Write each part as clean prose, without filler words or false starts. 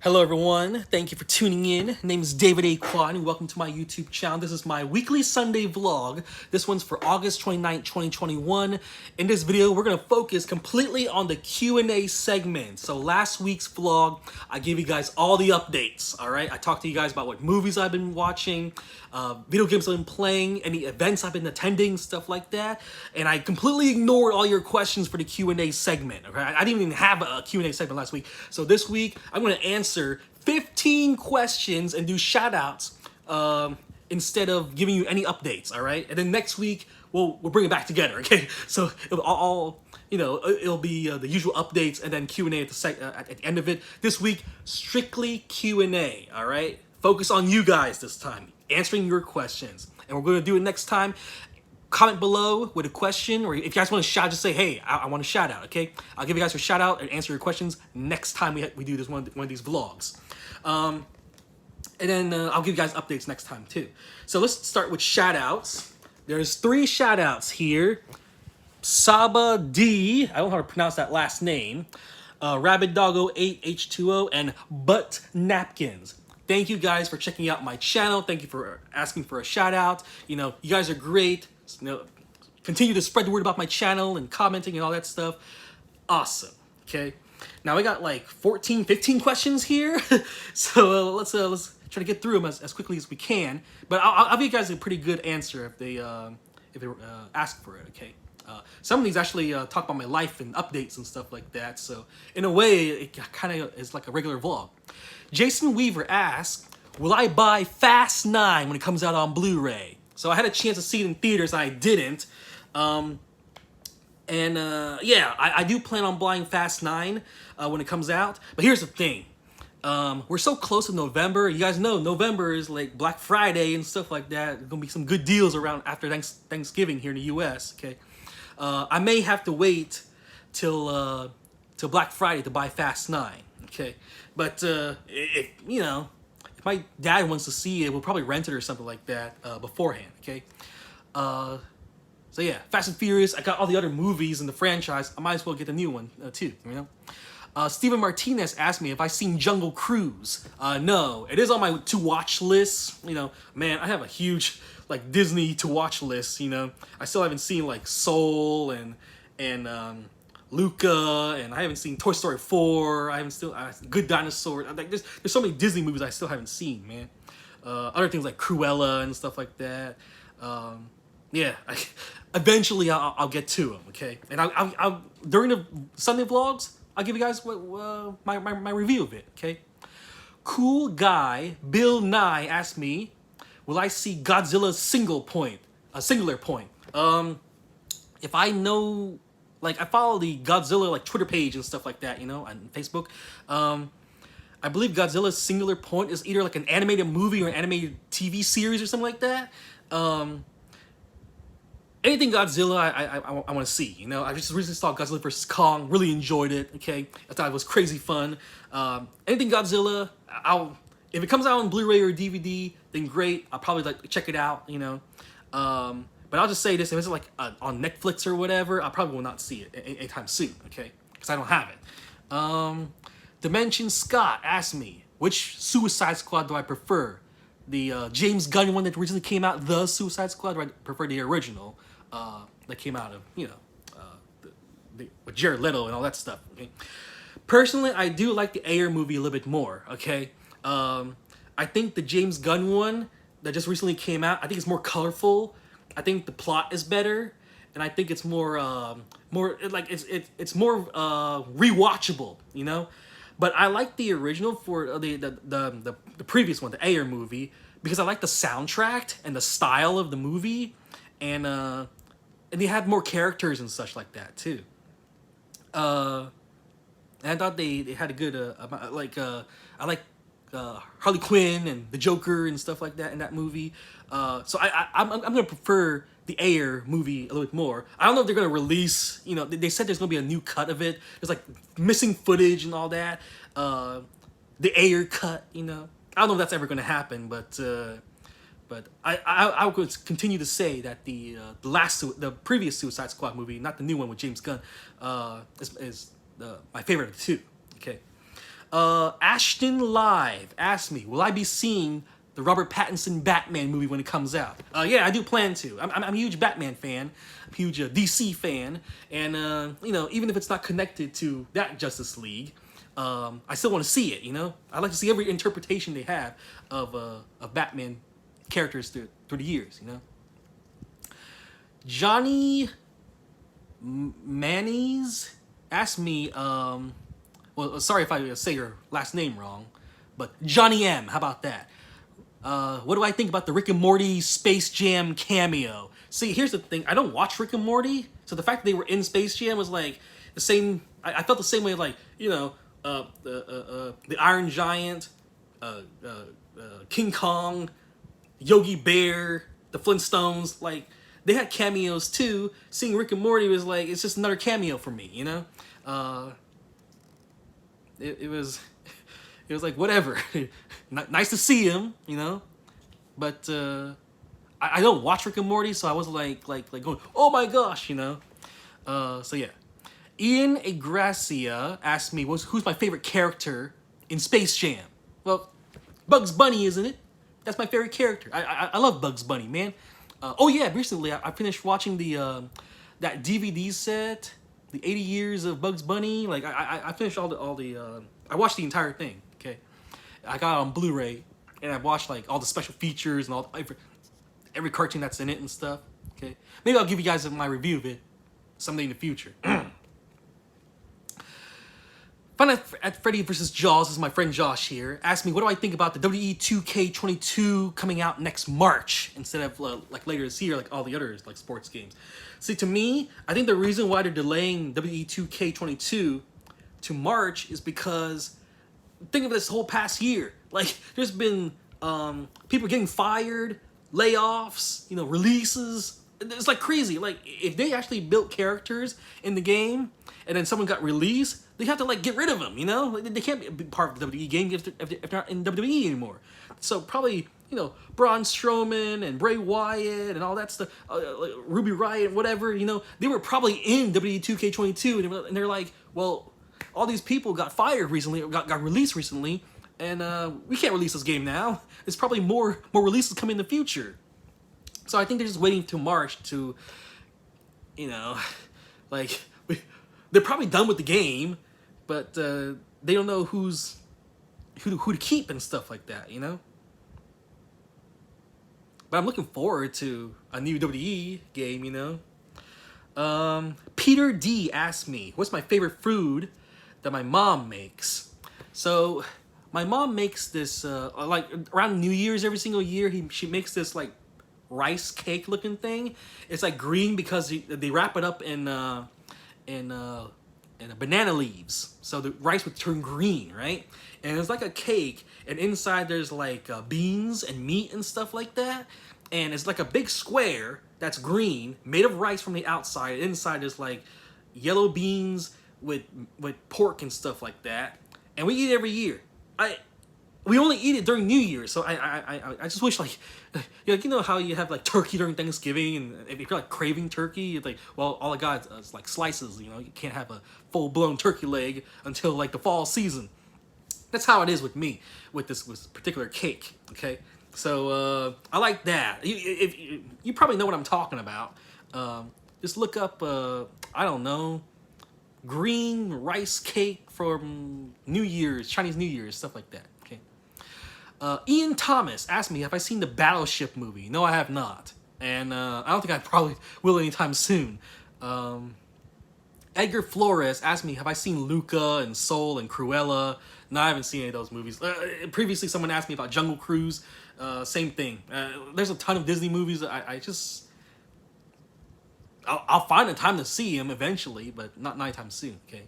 Hello everyone, thank you for tuning in. My name is davidakhoa and welcome to my YouTube channel. This is my weekly Sunday vlog. This one's for August 29th, 2021. In this video, we're going to focus completely on the Q&A segment. So last week's vlog, I gave you guys all the updates, alright? I talked to you guys about what movies I've been watching, video games I've been playing, any events I've been attending, stuff like that. And I completely ignored all your questions for the Q&A segment, okay? I didn't even have a Q&A segment last week. So this week, I'm going to answer 15 questions and do shoutouts instead of giving you any updates, all right? And then next week, we'll bring it back together, okay? So it'll be the usual updates and then Q&A at the end of it. This week, strictly Q&A, all right? Focus on you guys this time, answering your questions. And we're going to do it next time. Comment below with a question, or if you guys want to shout, just say, hey, I want a shout out, okay? I'll give you guys a shout out and answer your questions next time we do this one of these vlogs. And then I'll give you guys updates next time too. So let's start with shout outs. There's 3 shout outs here. Saba D, I don't know how to pronounce that last name. Rabbit Doggo 8H2O and Butt Napkins. Thank you guys for checking out my channel. Thank you for asking for a shout out. You guys are great. Continue to spread the word about my channel and commenting and all that stuff. Awesome. Okay. Now we got like 14, 15 questions here. So let's try to get through them as quickly as we can. But I'll give you guys a pretty good answer if they ask for it. Okay. Some of these actually talk about my life and updates and stuff like that. So in a way, it kind of is like a regular vlog. Jason Weaver asked, will I buy Fast 9 when it comes out on Blu-ray? So I had a chance to see it in theaters, and I didn't. Yeah, I do plan on buying Fast 9 when it comes out. But here's the thing. We're so close to November. You guys know November is like Black Friday and stuff like that. There's going to be some good deals around after Thanksgiving here in the U.S., okay? I may have to wait till Black Friday to buy Fast 9, okay? But if my dad wants to see it, we'll probably rent it or something like that beforehand, okay? So yeah, Fast and Furious, I got all the other movies in the franchise. I might as well get the new one too, Steven Martinez asked me if I've seen Jungle Cruise. No, it is on my to-watch list. Man, I have a huge like Disney to-watch list, I still haven't seen like Soul and Luca, and I haven't seen Toy Story 4. I haven't Good Dinosaur. Like there's so many Disney movies I still haven't seen, man. Other things like Cruella and stuff like that. Yeah, eventually I'll get to them, okay? And I'll during the Sunday vlogs, I'll give you guys my review of it, okay? Cool guy Bill Nye asked me, will I see Godzilla's singular point? If I know. Like, I follow the Godzilla, like, Twitter page and stuff like that, on Facebook. I believe Godzilla's singular point is either, like, an animated movie or an animated TV series or something like that. Anything Godzilla, I want to see, I just recently saw Godzilla vs. Kong, really enjoyed it, okay? I thought it was crazy fun. Anything Godzilla, if it comes out on Blu-ray or DVD, then great. I'll probably, like, check it out, But I'll just say this, if it's like on Netflix or whatever, I probably will not see it anytime soon, okay? Because I don't have it. Dimension Scott asked me, which Suicide Squad do I prefer? The James Gunn one that recently came out, The Suicide Squad, or I prefer the original that came out of, with Jared Leto and all that stuff, okay? Personally, I do like the Ayer movie a little bit more, okay? I think the James Gunn one that just recently came out, I think it's more colorful. I think the plot is better, and I think it's more it's more rewatchable, But I like the original for the previous one, the Ayer movie, because I like the soundtrack and the style of the movie, and they had more characters and such like that too. And I thought they had a good I like Harley Quinn and the Joker and stuff like that in that movie. So I'm gonna prefer the Ayer movie a little bit more. I don't know if they're gonna release. They said there's gonna be a new cut of it. There's like missing footage and all that. The Ayer cut. I don't know if that's ever gonna happen, but I would continue to say that the previous Suicide Squad movie, not the new one with James Gunn, is my favorite of the two. Okay. Ashton Live asked me, will I be seeing the Robert Pattinson Batman movie when it comes out? Yeah, I do plan to. I'm a huge Batman fan. I'm a huge DC fan. And, you know, even if it's not connected to that Justice League, I still want to see it, you know? I like to see every interpretation they have of Batman characters through the years, you know? Johnny Manny's asked me, well, sorry if I say your last name wrong, but Johnny M, how about that? What do I think about the Rick and Morty Space Jam cameo? See, here's the thing. I don't watch Rick and Morty, so the fact that they were in Space Jam was like the same. I felt the same way, like, you know, the Iron Giant, King Kong, Yogi Bear, the Flintstones. Like, they had cameos too. Seeing Rick and Morty was like, it's just another cameo for me, you know. It was like, whatever. Nice to see him, you know, but I don't watch Rick and Morty, so I wasn't like going, oh my gosh, you know. So yeah, Ian Agracia asked me, who's my favorite character in Space Jam? Well, Bugs Bunny, isn't it? That's my favorite character. I love Bugs Bunny, man. Oh yeah, recently I finished watching the that DVD set, the 80 Years of Bugs Bunny. Like I finished all the I watched the entire thing. Okay, I got it on Blu-ray, and I watched like all the special features and all every cartoon that's in it and stuff. Okay, maybe I'll give you guys my review of it someday in the future. Fun at Freddy vs. Jaws is my friend Josh here. Asked me, what do I think about the WWE 2K22 coming out next March instead of like later this year, like all the others, like sports games. See, to me, I think the reason why they're delaying WWE 2K22 to March is because, think of this whole past year. Like, there's been people getting fired, layoffs, you know, releases. It's like crazy. Like, if they actually built characters in the game and then someone got released, they have to like get rid of them, you know? They can't be part of the WWE game if they're not in WWE anymore. So probably, you know, Braun Strowman and Bray Wyatt and all that stuff, like Ruby Riott, whatever, you know, they were probably in WWE 2K22 and they're like, well, all these people got fired recently, or got released recently, and we can't release this game now. There's probably more releases coming in the future. So I think they're just waiting till March to, you know, like, they're probably done with the game, but they don't know who to keep and stuff like that, you know? But I'm looking forward to a new WWE game, you know? Peter D asked me, what's my favorite food that my mom makes? So, my mom makes this, like, around New Year's every single year, she makes this, like, rice cake looking thing. It's, like, green because they wrap it up in banana leaves, so the rice would turn green, right? And it's like a cake, and inside there's like beans and meat and stuff like that, and it's like a big square that's green, made of rice from the outside. Inside is like yellow beans with pork and stuff like that, and we eat it every year. We only eat it during New Year's, so I just wish, like, you know how you have like turkey during Thanksgiving, and if you're like craving turkey, it's like, well, all I got is like slices. You know, you can't have a full-blown turkey leg until like the fall season. That's how it is with me with this particular cake. Okay, so I like that. You probably know what I'm talking about. Just look up I don't know, green rice cake from New Year's, Chinese New Year's, stuff like that. Ian Thomas asked me, have I seen the Battleship movie? No, I have not. And I don't think I probably will anytime soon. Edgar Flores asked me, have I seen Luca and Soul and Cruella? No, I haven't seen any of those movies. Previously, someone asked me about Jungle Cruise. Same thing. There's a ton of Disney movies. I'll find a time to see them eventually, but not anytime soon, okay?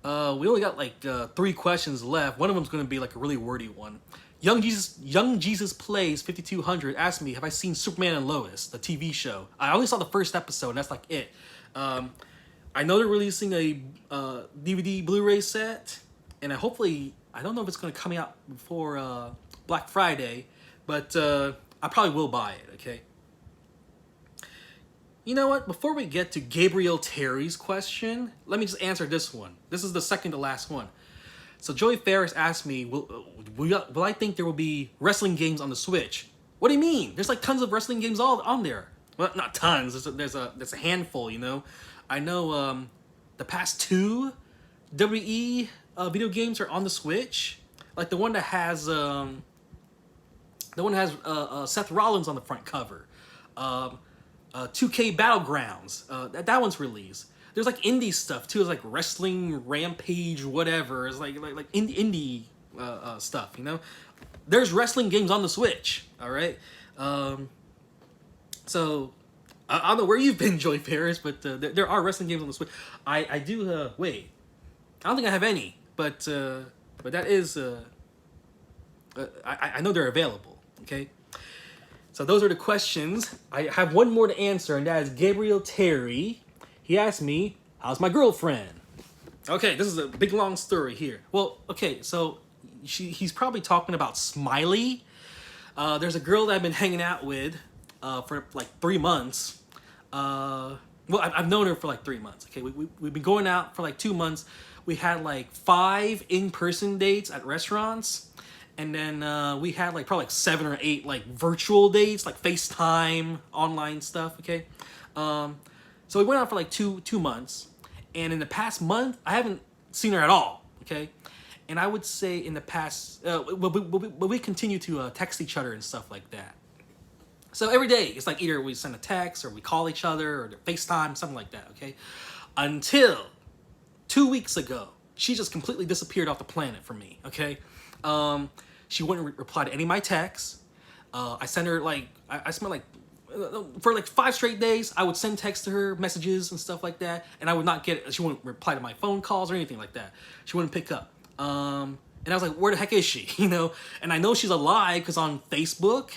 We only got like 3 questions left. One of them's going to be like a really wordy one. Young Jesus Plays 5200 asked me, have I seen Superman and Lois, the TV show? I only saw the first episode, and that's like it. I know they're releasing a DVD Blu-ray set, and I don't know if it's going to come out before Black Friday, but I probably will buy it, okay? You know what? Before we get to Gabriel Terry's question, let me just answer this one. This is the second to last one. So Joey Ferris asked me, will I think there will be wrestling games on the Switch? What do you mean? There's like tons of wrestling games all on there. Well, not tons. There's a handful. You know, I know the past two WWE video games are on the Switch. Like the one that has Seth Rollins on the front cover. 2K Battlegrounds. That one's released. There's like indie stuff too. It's like Wrestling Rampage, whatever. It's like indie stuff. You know, there's wrestling games on the Switch. All right. So I don't know where you've been, Joey Ferris, but there are wrestling games on the Switch. I do. Wait, I don't think I have any, but that is. I know they're available. Okay. So those are the questions. I have one more to answer, and that is Gabriel Terry. He asked me, how's my girlfriend? Okay, this is a big, long story here. Well, okay, so he's probably talking about Smiley. There's a girl that I've been hanging out with for like 3 months. Well, I've known her for like 3 months. Okay, we've been going out for like 2 months. We had like 5 in-person dates at restaurants. And then we had like probably like 7 or 8 like virtual dates, like FaceTime, online stuff, okay? So we went out for like two months. And in the past month, I haven't seen her at all, okay? And I would say in the past, we continue to text each other and stuff like that. So every day, it's like either we send a text or we call each other or FaceTime, something like that, okay? Until 2 weeks ago, she just completely disappeared off the planet from me, okay? She wouldn't reply to any of my texts. I sent her like, I spent like, for like 5 straight days, I would send texts to her, messages and stuff like that, and I would not get it. She wouldn't reply to my phone calls or anything like that. She wouldn't pick up. And I was like, where the heck is she? You know? And I know she's alive because on Facebook,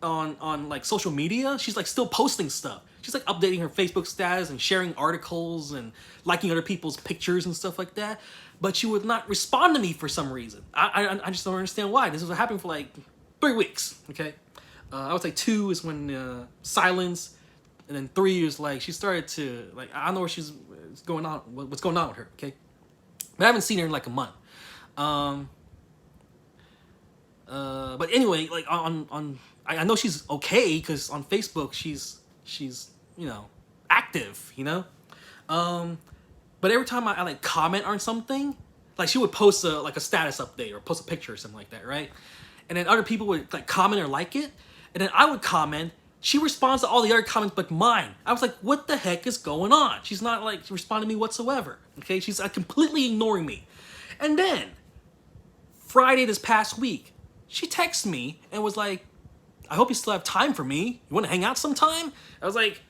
on like social media, she's like still posting stuff. She's like updating her Facebook status and sharing articles and liking other people's pictures and stuff like that. But she would not respond to me for some reason. I just don't understand why. This was happening for like 3 weeks, okay? I would say 2 is when silence, and then 3 is like she started to, like, I don't know what's going on with her, okay? But I haven't seen her in like a month. But anyway, like I know she's okay because on Facebook she's you know, active, you know? But every time I like comment on something, like she would post like a status update or post a picture or something like that, right? And then other people would like comment or like it, and then I would comment. She responds to all the other comments but mine. I was like, what the heck is going on? She's not like responding to me whatsoever. Okay, she's completely ignoring me. And then Friday this past week, she texted me and was like, I hope you still have time for me. You want to hang out sometime? I was like,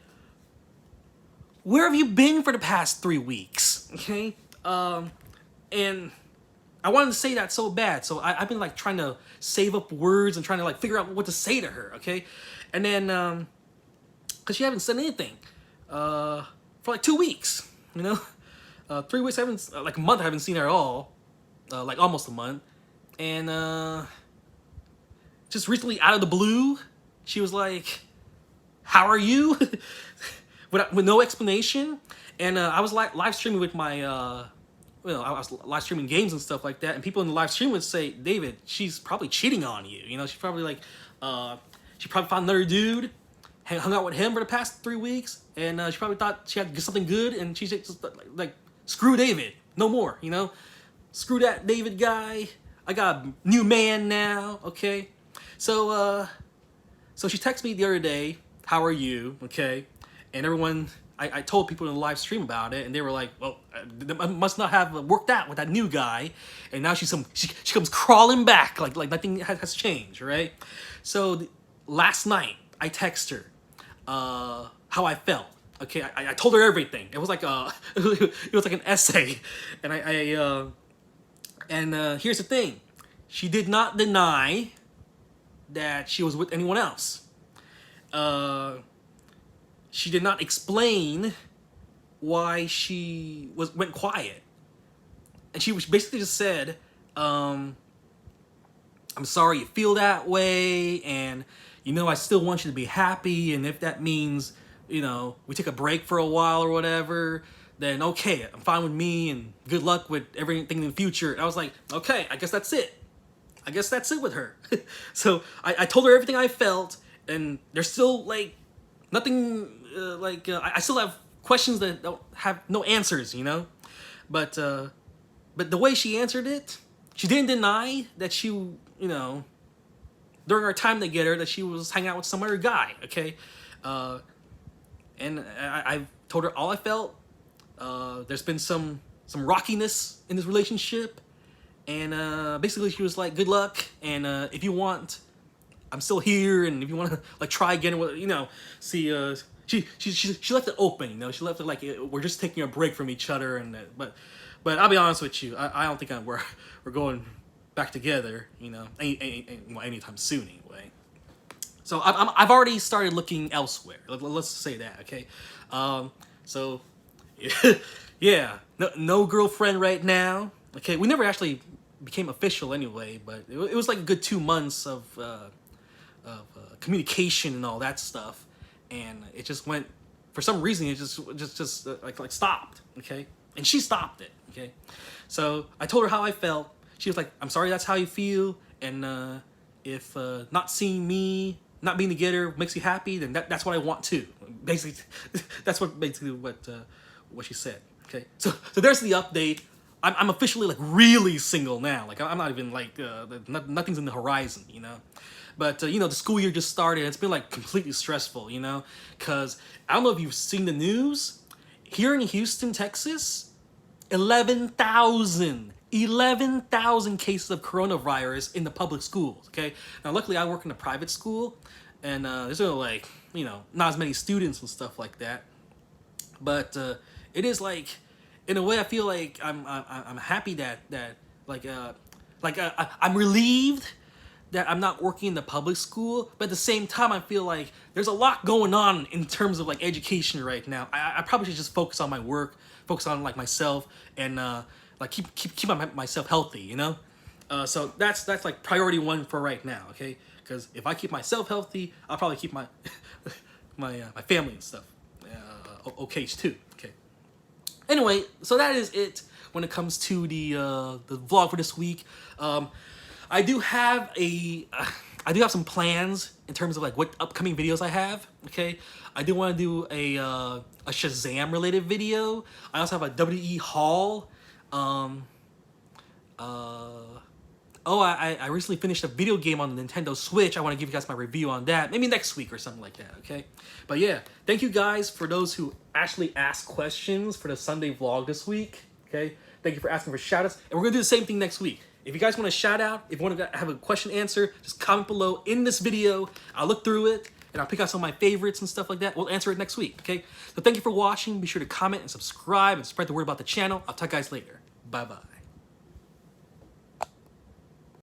where have you been for the past 3 weeks? Okay? And I wanted to say that so bad. So I've been like trying to save up words and trying to like figure out what to say to her, okay? And then, because she haven't said anything for like 2 weeks, you know? 3 weeks, like a month I haven't seen her at all. Like almost a month. And just recently out of the blue, she was like, how are you? with no explanation. And I was live streaming with my, I was live streaming games and stuff like that. And people in the live stream would say, David, she's probably cheating on you. You know, she's probably like, she probably found another dude, hung out with him for the past 3 weeks. And she probably thought she had something good. And she's just like, screw David. No more, you know? Screw that David guy. I got a new man now, okay? So she texted me the other day, how are you, okay? And everyone, I told people in the live stream about it, and they were like, well, it must not have worked out with that new guy. And now she comes crawling back like nothing has changed, right? So last night, I texted her how I felt. Okay, I told her everything. It was like it was like an essay. And here's the thing. She did not deny that she was with anyone else. She did not explain why she went quiet. And she basically just said, I'm sorry you feel that way, and you know I still want you to be happy, and if that means, you know, we take a break for a while or whatever, then okay, I'm fine with me, and good luck with everything in the future. And I was like, okay, I guess that's it. I guess that's it with her. So I told her everything I felt, and there's still like nothing. I still have questions that don't have no answers, you know. But the way she answered it, she didn't deny that she, you know, during our time together, that she was hanging out with some other guy. Okay, and I told her all I felt. There's been some rockiness in this relationship, and basically she was like, good luck, and if you want, I'm still here, and if you want to like try again, you know, see, she left it open, you know, she left it like we're just taking a break from each other, and but I'll be honest with you, I don't think we're going back together, you know, anytime soon anyway. So I've already started looking elsewhere. Let's say that, okay. So yeah, no girlfriend right now. Okay, we never actually became official anyway, but it was like a good 2 months of communication and all that stuff, and it just went, for some reason it just like stopped. Okay, and she stopped it. Okay, so I told her how I felt. She was like, I'm sorry that's how you feel, and if not seeing me, not being together makes you happy, then that's what I want too. Basically, that's basically what she said. Okay, so there's the update. I'm officially like really single now. Like I'm not even like nothing's in the horizon, you know. But you know, the school year just started. It's been like completely stressful, you know, because I don't know if you've seen the news here in Houston, Texas. 11,000 cases of coronavirus in the public schools. Okay, now luckily I work in a private school, and there's only like, you know, not as many students and stuff like that. But it is like, in a way, I feel like I'm happy that I'm relieved that I'm not working in the public school, but at the same time I feel like there's a lot going on in terms of like education right now. I probably should just focus on my work, focus on like myself, and like keep myself healthy, you know. So that's like priority 1 for right now, okay? Because if I keep myself healthy, I'll probably keep my my family and stuff okay too. Okay. Anyway, so that is it when it comes to the vlog for this week. I do have some plans in terms of like what upcoming videos I have. Okay, I do want to do a Shazam related video. I also have a WWE haul. I recently finished a video game on the Nintendo Switch. I want to give you guys my review on that. Maybe next week or something like that, okay? But yeah, thank you guys for those who actually asked questions for the Sunday vlog this week, okay? Thank you for asking for shoutouts. And we're going to do the same thing next week. If you guys want a shout out, if you want to have a question answer, just comment below in this video. I'll look through it, and I'll pick out some of my favorites and stuff like that. We'll answer it next week, okay? So thank you for watching. Be sure to comment and subscribe and spread the word about the channel. I'll talk to you guys later. Bye-bye.